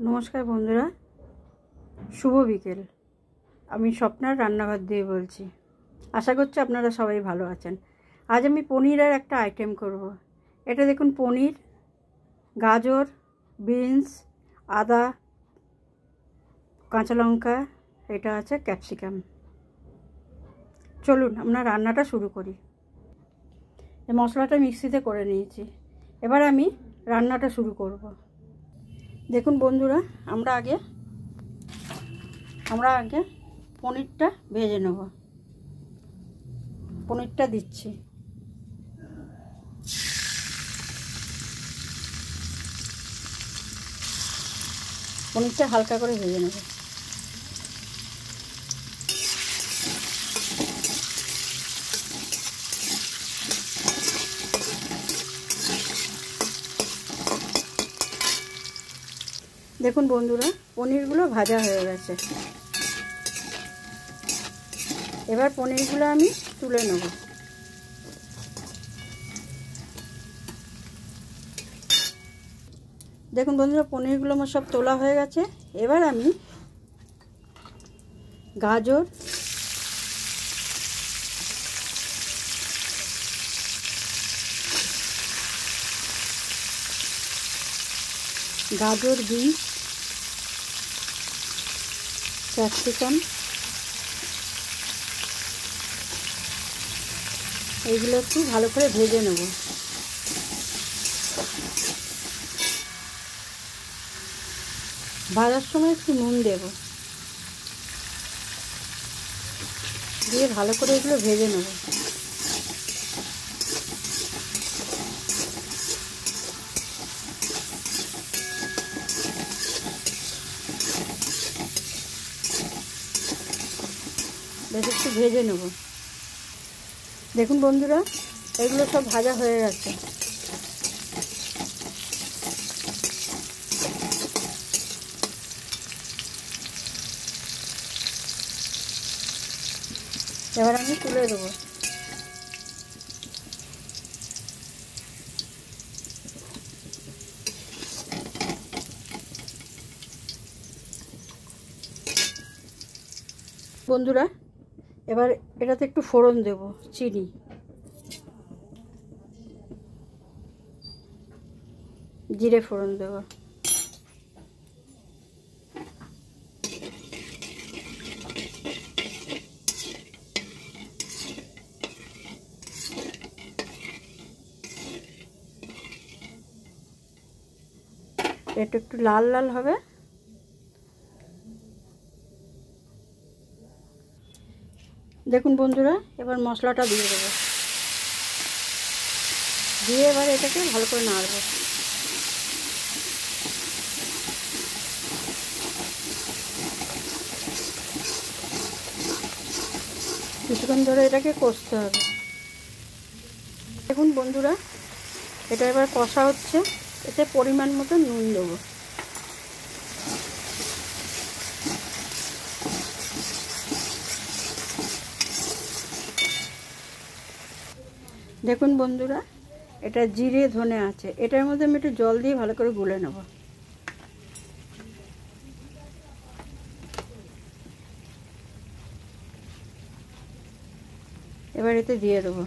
নমস্কার বন্ধুরা, শুভ বিকেল। আমি স্বপ্নার রান্নাঘর দিয়ে বলছি। আশা করছি আপনারা সবাই ভালো আছেন। আজ আমি পনিরের একটা আইটেম করব। এটা দেখুন, পনির, গাজর, বিনস, আদা, কাঁচা লঙ্কা, এটা আছে ক্যাপসিকাম। চলুন আমরা রান্নাটা শুরু করি। এই মশলাটা মিক্সিতে করে নিয়েছি, এবার আমি রান্নাটা শুরু করব। দেখুন বন্ধুরা, আমরা আগে পনিরটা ভেজে নেব। পনিরটা দিচ্ছি। পনিরটা হালকা করে ভেজে নেব। দেখুন বন্ধুরা, পনিরগুলো ভাজা হয়ে গেছে। এবার পনিরগুলো আমি তুলে নেব। দেখুন বন্ধুরা, পনিরগুলো আমার সব তোলা হয়ে গেছে। এবার আমি গাজর, বিনস, ক্যাপসিকাম এইগুলো একটু ভালো করে ভেজে নেব। ভাজার সময় একটু নুন দেব, দিয়ে ভালো করে এগুলো ভেজে নেব। বেশ একটু ভেজে নেব। দেখুন বন্ধুরা, এগুলো সব ভাজা হয়ে গেছে। এবার আমি তুলে দেবো। বন্ধুরা, এবার এটাতে একটু ফোড়ন দেব, চিনি, জিরে ফোড়ন দেব, এটা একটু লাল লাল হবে। দেখুন বন্ধুরা, এবার মশলাটা দিয়ে দেবো। দিয়ে এবার এটাকে ভালো করে নাড়ব। কিছুক্ষণ ধরে এটাকে কষতে হবে। দেখুন বন্ধুরা, এটা এবার কষা হচ্ছে। এতে পরিমাণ মতো নুন দেবো। দেখুন বন্ধুরা, এটা জিরে ধনে আছে, এটার মধ্যে আমি একটু জল দিয়ে ভালো করে গুলে নেব। এবার এতে দিয়ে দেবো।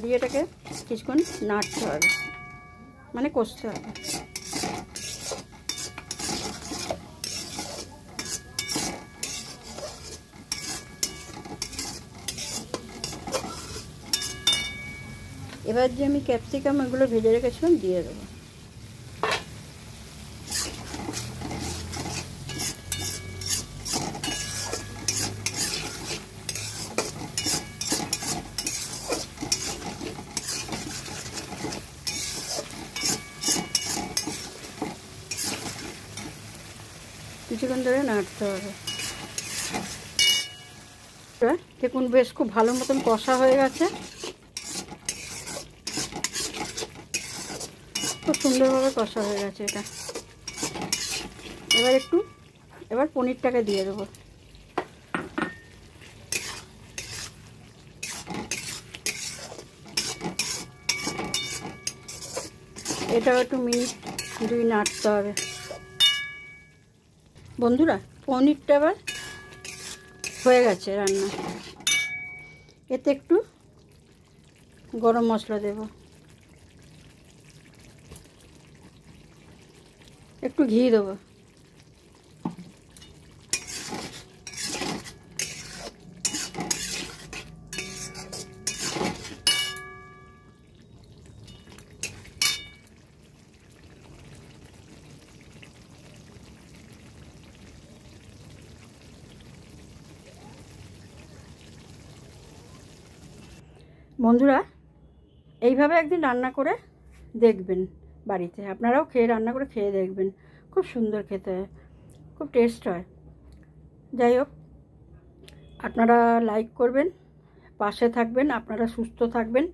দিয়ে এটাকে কিছুক্ষণ নাড়তে হবে, মানে কষতে হবে। এবার যে আমি ক্যাপসিকাম এগুলো ভেজে রেখেছিলাম দিয়ে দেবো। কিছুক্ষণ ধরে নাড়তে হবে। দেখুন বেশ খুব ভালো মতন কষা হয়ে গেছে, খুব সুন্দরভাবে কষা হয়ে গেছে এটা। এবার পনিরটাকে দিয়ে দেবো। এটাও একটু মিনিট দুই নাড়তে হবে। বন্ধুরা, পনিরটা এবার হয়ে গেছে রান্না। এতে একটু গরম মশলা দেব, একটু ঘি দেবো। বন্ধুরা, এইভাবে একদিন রান্না করে দেখবেন বাড়িতে, আপনারাও রান্না করে খেয়ে দেখবেন। খুব সুন্দর খেতে হয়, খুব টেস্ট হয়। যাই হোক, আপনারা লাইক করবেন, পাশে থাকবেন, আপনারা সুস্থ থাকবেন।